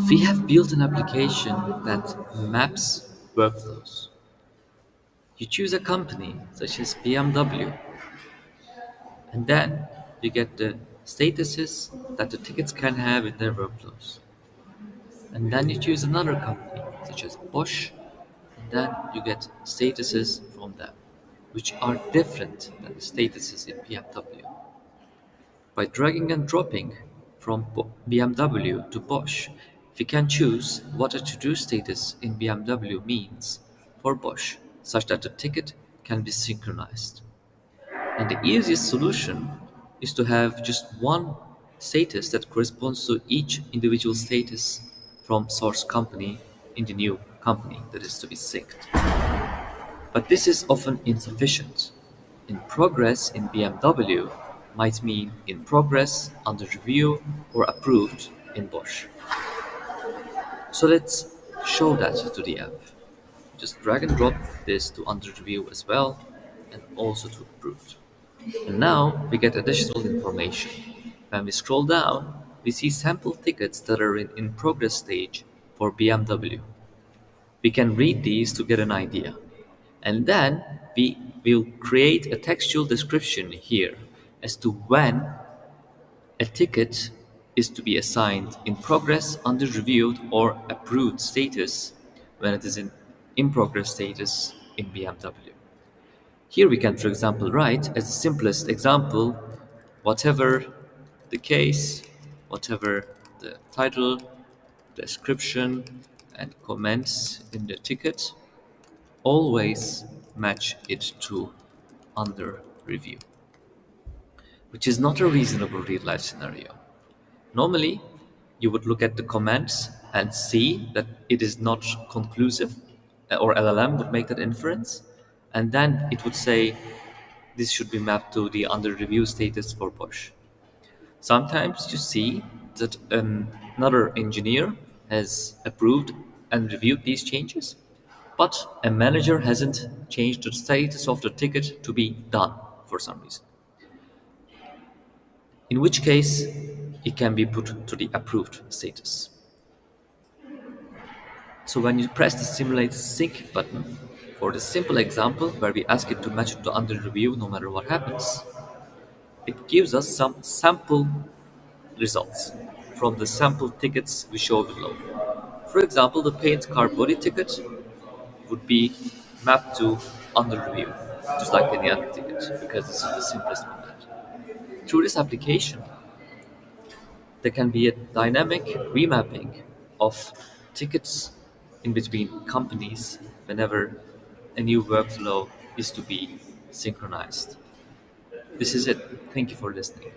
We have built an application that maps workflows. You choose a company such as BMW, and then you get the statuses that the tickets can have in their workflows. And then you choose another company such as Bosch, and then you get statuses from them, which are different than the statuses in BMW. By dragging and dropping from BMW to Bosch, we can choose what a to-do status in BMW means for Bosch, such that the ticket can be synchronized. And the easiest solution is to have just one status that corresponds to each individual status from source company in the new company that is to be synced. But this is often insufficient. In progress in BMW might mean in progress, under review, or approved in Bosch. So let's show that to the app. Just drag and drop this to under review as well, and also to approved. And now we get additional information. When we scroll down, we see sample tickets that are in progress stage for BMW. We can read these to get an idea. And then we will create a textual description here as to when a ticket is to be assigned in progress, under reviewed, or approved status when it is in progress status in BMW. Here we can, for example, write as the simplest example, whatever the case, whatever the title, description, and comments in the ticket, always match it to under review, which is not a reasonable real-life scenario. Normally, you would look at the comments and see that it is not conclusive, or LLM would make that inference, and then it would say this should be mapped to the under review status for Bosch. Sometimes you see that another engineer has approved and reviewed these changes, but a manager hasn't changed the status of the ticket to be done for some reason. In which case, it can be put to the approved status. So when you press the Simulate Sync button, for the simple example where we ask it to match it to under review no matter what happens, it gives us some sample results from the sample tickets we show below. For example, the paint car body ticket would be mapped to under review, just like any other ticket, because this is the simplest command. Through this application, there can be a dynamic remapping of tickets in between companies whenever a new workflow is to be synchronized. This is it. Thank you for listening.